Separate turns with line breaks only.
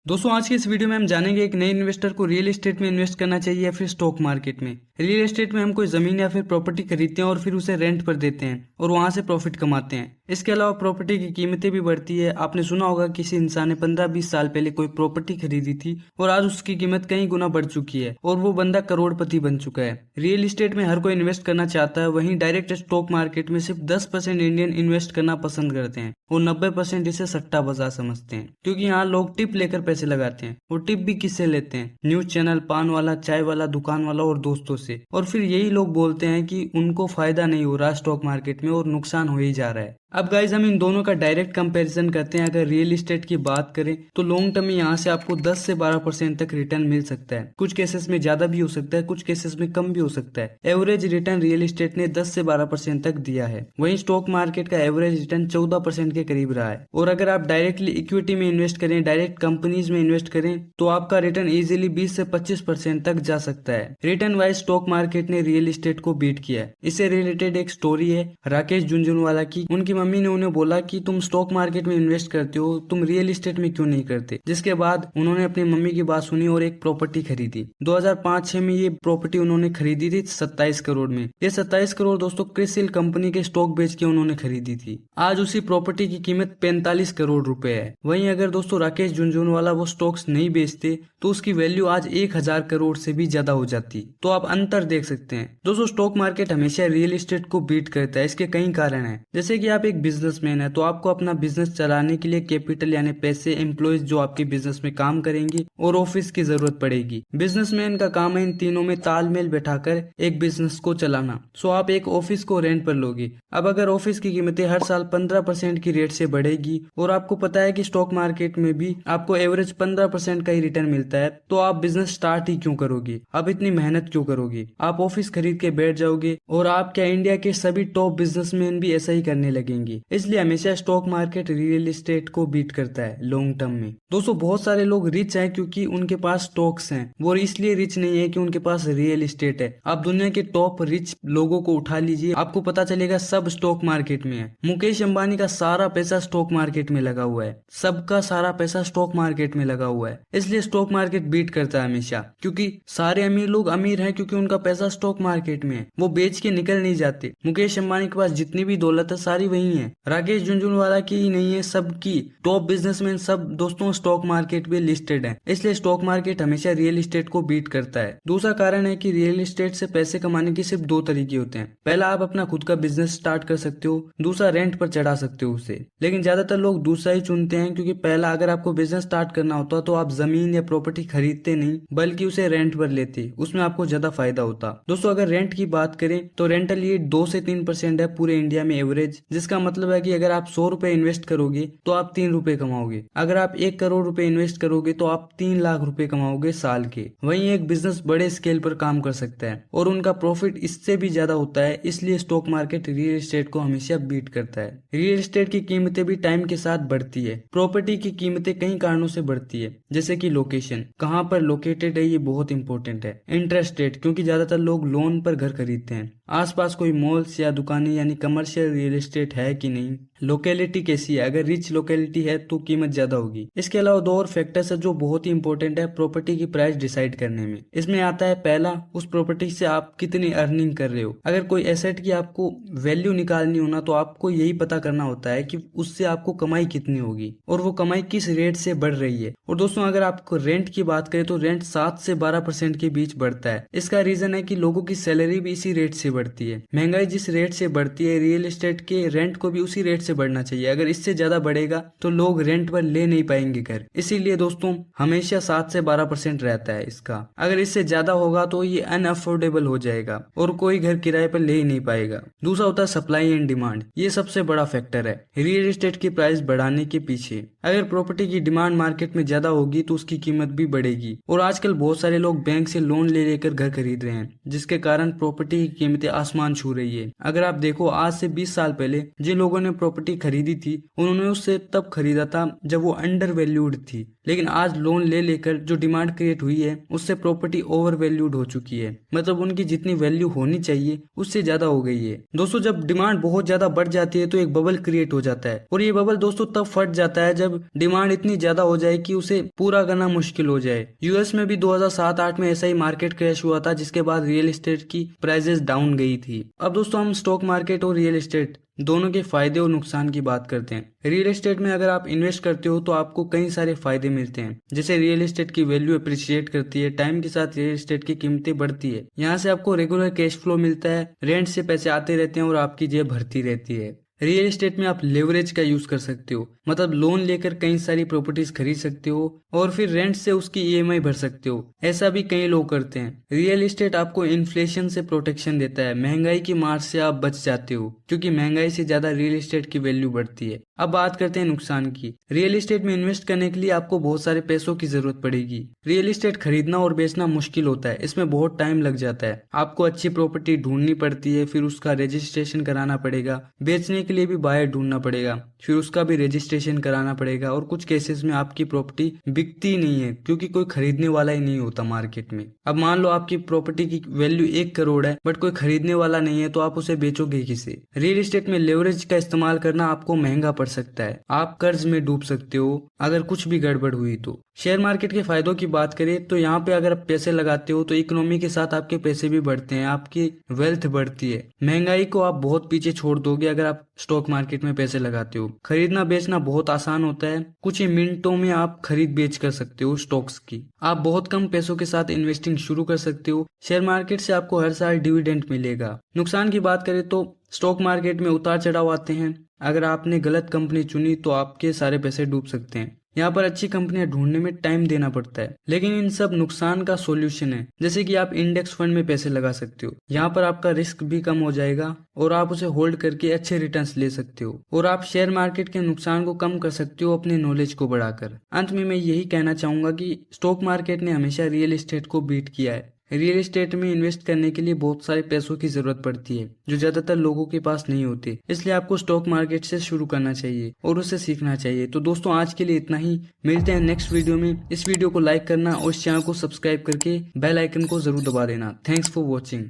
दोस्तों आज की इस वीडियो में हम जानेंगे एक नए इन्वेस्टर को रियल एस्टेट में इन्वेस्ट करना चाहिए या फिर स्टॉक मार्केट में। रियल एस्टेट में हम कोई जमीन या फिर प्रॉपर्टी खरीदते हैं और फिर उसे रेंट पर देते हैं और वहां से प्रॉफिट कमाते हैं। इसके अलावा प्रॉपर्टी की कीमतें भी बढ़ती है। आपने सुना होगा किसी इंसान ने 15-20 साल पहले कोई प्रॉपर्टी खरीदी थी और आज उसकी कीमत कई गुना बढ़ चुकी है और वो बंदा करोड़पति बन चुका है। रियल एस्टेट में हर कोई इन्वेस्ट करना चाहता है, वहीं डायरेक्ट स्टॉक मार्केट में सिर्फ 10% इंडियन इन्वेस्ट करना पसंद करते हैं और 90% इसे सट्टा बाजार समझते हैं, क्योंकि यहाँ लोग टिप लेकर पैसे लगाते हैं। वो टिप भी किससे लेते हैं? न्यूज चैनल, पान वाला, चाय वाला, दुकान वाला और दोस्तों से। और फिर यही लोग बोलते हैं कि उनको फायदा नहीं हो रहा स्टॉक मार्केट में और नुकसान हो ही जा रहा है। अब गाइज हम इन दोनों का डायरेक्ट कंपैरिजन करते हैं। अगर रियल एस्टेट की बात करें तो लॉन्ग टर्म में यहाँ से आपको 10 से 12% तक रिटर्न मिल सकता है। कुछ केसेस में ज्यादा भी हो सकता है, कुछ केसेस में कम भी हो सकता है। एवरेज रिटर्न रियल एस्टेट ने 10 से 12% तक दिया है। वहीं स्टॉक मार्केट का एवरेज रिटर्न 14% के करीब रहा है। और अगर आप डायरेक्टली इक्विटी में इन्वेस्ट करें, डायरेक्ट कंपनीज में इन्वेस्ट करें, तो आपका रिटर्न इजीली 20 से 25% तक जा सकता है। रिटर्न वाइज स्टॉक मार्केट ने रियल एस्टेट को बीट किया है। इससे रिलेटेड एक स्टोरी है राकेश झुनझुनवाला की। उनकी मम्मी ने उन्हें बोला कि तुम स्टॉक मार्केट में इन्वेस्ट करते हो, तुम रियल एस्टेट में क्यों नहीं करते? जिसके बाद उन्होंने अपनी मम्मी की बात सुनी और एक प्रॉपर्टी खरीदी। 2005-6 में ये प्रॉपर्टी उन्होंने खरीदी थी 27 करोड़ में। ये 27 करोड़ दोस्तों क्रिसिल कंपनी के स्टॉक बेच के उन्होंने खरीदी थी। आज उसी प्रॉपर्टी की कीमत 45 करोड़ रुपए है। वहीं अगर दोस्तों राकेश झुनझुनवाला वो स्टॉक्स नहीं बेचते तो उसकी वैल्यू आज 1000 करोड़ से भी ज्यादा हो जाती। तो आप अंतर देख सकते हैं। दोस्तों स्टॉक मार्केट हमेशा रियल एस्टेट को बीट करता है। इसके कई कारण हैं। जैसे कि आप एक बिजनेसमैन है तो आपको अपना बिजनेस चलाने के लिए कैपिटल यानी पैसे, एम्प्लॉयज जो आपके बिजनेस में काम करेंगे और ऑफिस की जरूरत पड़ेगी। बिजनेसमैन का काम है इन तीनों में तालमेल बैठाकर एक बिजनेस को चलाना। सो आप एक ऑफिस को रेंट पर लोगे। अब अगर ऑफिस की कीमतें हर साल 15% की रेट से बढ़ेगी और आपको पता है कि स्टॉक मार्केट में भी आपको एवरेज 15% का ही रिटर्न मिलता है, तो आप बिजनेस स्टार्ट ही क्यों करोगे? आप इतनी मेहनत क्यों करोगे? आप ऑफिस खरीद के बैठ जाओगे और आप क्या इंडिया के सभी टॉप बिजनेसमैन भी ऐसा ही करने लगेंगे। इसलिए हमेशा स्टॉक मार्केट रियल एस्टेट को बीट करता है लॉन्ग टर्म में। दोस्तों बहुत सारे लोग रिच हैं क्योंकि उनके पास स्टॉक्स हैं। वो इसलिए रिच नहीं है कि उनके पास रियल एस्टेट है। आप दुनिया के टॉप रिच लोगों को उठा लीजिए, आपको पता चलेगा सब स्टॉक मार्केट में है। मुकेश अंबानी का सारा पैसा स्टॉक मार्केट में लगा हुआ है। सबका सारा पैसा स्टॉक मार्केट में लगा हुआ है। इसलिए स्टॉक मार्केट बीट करता है हमेशा, क्योंकि सारे अमीर लोग अमीर हैं क्योंकि उनका पैसा स्टॉक मार्केट में है। वो बेच के निकल नहीं जाते। मुकेश अंबानी के पास जितनी भी दौलत है सारी वही है। राकेश झुनझुनवाला की ही नहीं है, सबकी। टॉप बिजनेसमैन सब दोस्तों स्टॉक मार्केट में लिस्टेड है। इसलिए स्टॉक मार्केट हमेशा रियल एस्टेट को बीट करता है। दूसरा कारण है कि रियल एस्टेट से पैसे कमाने के सिर्फ दो तरीके होते हैं। पहला, आप अपना खुद का बिजनेस स्टार्ट कर सकते हो। दूसरा, रेंट पर चढ़ा सकते हो उसे। लेकिन ज्यादातर लोग दूसरा ही चुनते हैं, क्योंकि पहला, अगर आपको बिजनेस स्टार्ट करना होता तो आप जमीन या प्रॉपर्टी खरीदते नहीं बल्कि उसे रेंट पर लेते। उसमें आपको ज्यादा फायदा होता। दोस्तों अगर रेंट की बात करें तो रेंटल ये 2 से 3% है पूरे इंडिया में एवरेज, जिसका मतलब है कि अगर आप 100 रुपए इन्वेस्ट करोगे तो आप 3 रुपए कमाओगे। अगर आप 1 करोड़ रुपए इन्वेस्ट करोगे तो आप 3 लाख रुपए कमाओगे साल के। वहीं एक बिजनेस बड़े स्केल पर काम कर सकता है और उनका प्रॉफिट इससे भी ज्यादा होता है। इसलिए स्टॉक मार्केट रियल एस्टेट को हमेशा बीट करता है। रियल एस्टेट की कीमतें भी टाइम के साथ बढ़ती है। प्रॉपर्टी की कीमतें कई कारणों से बढ़ती है, जैसे कि लोकेशन, कहाँ पर लोकेटेड है ये बहुत इंपॉर्टेंट है। इंटरेस्ट रेट, क्योंकि ज्यादातर लोग लोन पर घर खरीदते हैं। आसपास कोई मॉल्स या दुकानें यानी कमर्शियल रियल एस्टेट है कि नहीं। लोकेलिटी कैसी है, अगर रिच लोकेलिटी है तो कीमत ज्यादा होगी। इसके अलावा दो और फैक्टर्स है जो बहुत ही इंपॉर्टेंट है प्रॉपर्टी की प्राइस डिसाइड करने में। इसमें आता है पहला, उस प्रॉपर्टी से आप कितनी अर्निंग कर रहे हो। अगर कोई एसेट की आपको वैल्यू निकालनी हो ना, तो आपको यही पता करना होता है कि उससे आपको कमाई कितनी होगी और वो कमाई किस रेट से बढ़ रही है। और दोस्तों अगर आपको रेंट की बात करें तो रेंट 7 से 12% के बीच बढ़ता है। इसका रीजन है कि लोगों की सैलरी भी इसी रेट से बढ़ती है। महंगाई जिस रेट से बढ़ती है, रियल एस्टेट के रेंट को भी उसी रेट से बढ़ना चाहिए। अगर इससे ज्यादा बढ़ेगा तो लोग रेंट पर ले नहीं पाएंगे घर। इसीलिए दोस्तों हमेशा 7 से 12% रहता है इसका। अगर इससे ज्यादा होगा तो ये अनअफोर्डेबल हो जाएगा और कोई घर किराए पर ले ही नहीं पाएगा। दूसरा होता है सप्लाई एंड डिमांड। ये सबसे बड़ा फैक्टर है रियल एस्टेट की प्राइस बढ़ाने के पीछे। अगर प्रॉपर्टी की डिमांड मार्केट में ज्यादा होगी तो उसकी कीमत भी बढ़ेगी। और आजकल बहुत सारे लोग बैंक से लोन ले लेकर घर खरीद रहे हैं, जिसके कारण प्रॉपर्टी की कीमतें आसमान छू रही है। अगर आप देखो आज से 20 साल पहले जिन लोगों ने प्रॉपर्टी खरीदी थी उन्होंने उससे तब खरीदा था जब वो अंडर वैल्यूड थी। लेकिन आज लोन ले लेकर जो डिमांड क्रिएट हुई है उससे प्रॉपर्टी ओवर वैल्यूड हो चुकी है, मतलब उनकी जितनी वैल्यू होनी चाहिए उससे ज्यादा हो गई है। दोस्तों जब डिमांड बहुत ज्यादा बढ़ जाती है तो एक बबल क्रिएट हो जाता है, और ये बबल दोस्तों तब फट जाता है जब डिमांड इतनी ज्यादा हो जाए कि उसे पूरा करना मुश्किल हो जाए। यूएस में भी 2007-8 में ऐसा ही मार्केट क्रैश हुआ था, जिसके बाद रियल एस्टेट की प्राइसेस डाउन गई थी। अब दोस्तों हम स्टॉक मार्केट और रियल एस्टेट दोनों के फायदे और नुकसान की बात करते हैं। रियल एस्टेट में अगर आप इन्वेस्ट करते हो तो आपको कई सारे फायदे मिलते हैं, जैसे रियल एस्टेट की वैल्यू अप्रिशिएट करती है, टाइम के साथ रियल एस्टेट की कीमतें बढ़ती है, यहाँ से आपको रेगुलर कैश फ्लो मिलता है, रेंट से पैसे आते रहते हैं और आपकी जेब भरती रहती है। रियल एस्टेट में आप लेवरेज का यूज कर सकते हो, मतलब लोन लेकर कई सारी प्रॉपर्टीज खरीद सकते हो और फिर रेंट से उसकी ईएमआई भर सकते हो। ऐसा भी कई लोग करते हैं। रियल एस्टेट आपको इन्फ्लेशन से प्रोटेक्शन देता है, महंगाई की मार से आप बच जाते हो, क्योंकि महंगाई से ज्यादा रियल एस्टेट की वैल्यू बढ़ती है। अब बात करते हैं नुकसान की। रियल एस्टेट में इन्वेस्ट करने के लिए आपको बहुत सारे पैसों की जरूरत पड़ेगी। रियल एस्टेट खरीदना और बेचना मुश्किल होता है, इसमें बहुत टाइम लग जाता है। आपको अच्छी प्रॉपर्टी ढूंढनी पड़ती है, फिर उसका रजिस्ट्रेशन कराना पड़ेगा, बेचने के लिए भी बायर ढूंढना पड़ेगा, फिर उसका भी रजिस्ट्रेशन कराना पड़ेगा, और कुछ केसेस में आपकी प्रॉपर्टी बिकती नहीं है क्योंकि कोई खरीदने वाला ही नहीं होता मार्केट में। अब मान लो आपकी प्रॉपर्टी की वैल्यू 1 करोड़ है बट कोई खरीदने वाला नहीं है, तो आप उसे बेचोगे किसे? रियल एस्टेट में लेवरेज का इस्तेमाल करना आपको महंगा पड़ सकता है, आप कर्ज में डूब सकते हो अगर कुछ भी गड़बड़ हुई तो। शेयर मार्केट के फायदों की बात करें तो यहाँ पे अगर आप पैसे लगाते हो तो इकोनॉमी के साथ आपके पैसे भी बढ़ते हैं, आपकी वेल्थ बढ़ती है। महंगाई को आप बहुत पीछे छोड़ दोगे अगर आप स्टॉक मार्केट में पैसे लगाते हो। खरीदना बेचना बहुत आसान होता है, कुछ ही मिनटों में आप खरीद बेच कर सकते हो स्टॉक्स की। आप बहुत कम पैसों के साथ इन्वेस्टिंग शुरू कर सकते हो। शेयर मार्केट से आपको हर साल डिविडेंड मिलेगा। नुकसान की बात करें तो स्टॉक मार्केट में उतार चढ़ाव आते हैं, अगर आपने गलत कंपनी चुनी तो आपके सारे पैसे डूब सकते हैं। यहाँ पर अच्छी कंपनियां ढूंढने में टाइम देना पड़ता है, लेकिन इन सब नुकसान का सॉल्यूशन है, जैसे कि आप इंडेक्स फंड में पैसे लगा सकते हो। यहाँ पर आपका रिस्क भी कम हो जाएगा और आप उसे होल्ड करके अच्छे रिटर्न्स ले सकते हो, और आप शेयर मार्केट के नुकसान को कम कर सकते हो अपने नॉलेज को बढ़ाकर। अंत में मैं यही कहना चाहूंगा कि स्टॉक मार्केट ने हमेशा रियल एस्टेट को बीट किया है। रियल एस्टेट में इन्वेस्ट करने के लिए बहुत सारे पैसों की जरूरत पड़ती है जो ज्यादातर लोगों के पास नहीं होते, इसलिए आपको स्टॉक मार्केट से शुरू करना चाहिए और उसे सीखना चाहिए। तो दोस्तों आज के लिए इतना ही, मिलते हैं नेक्स्ट वीडियो में। इस वीडियो को लाइक करना और इस चैनल को सब्सक्राइब करके बेल आइकन को जरूर दबा देना। Thanks for watching.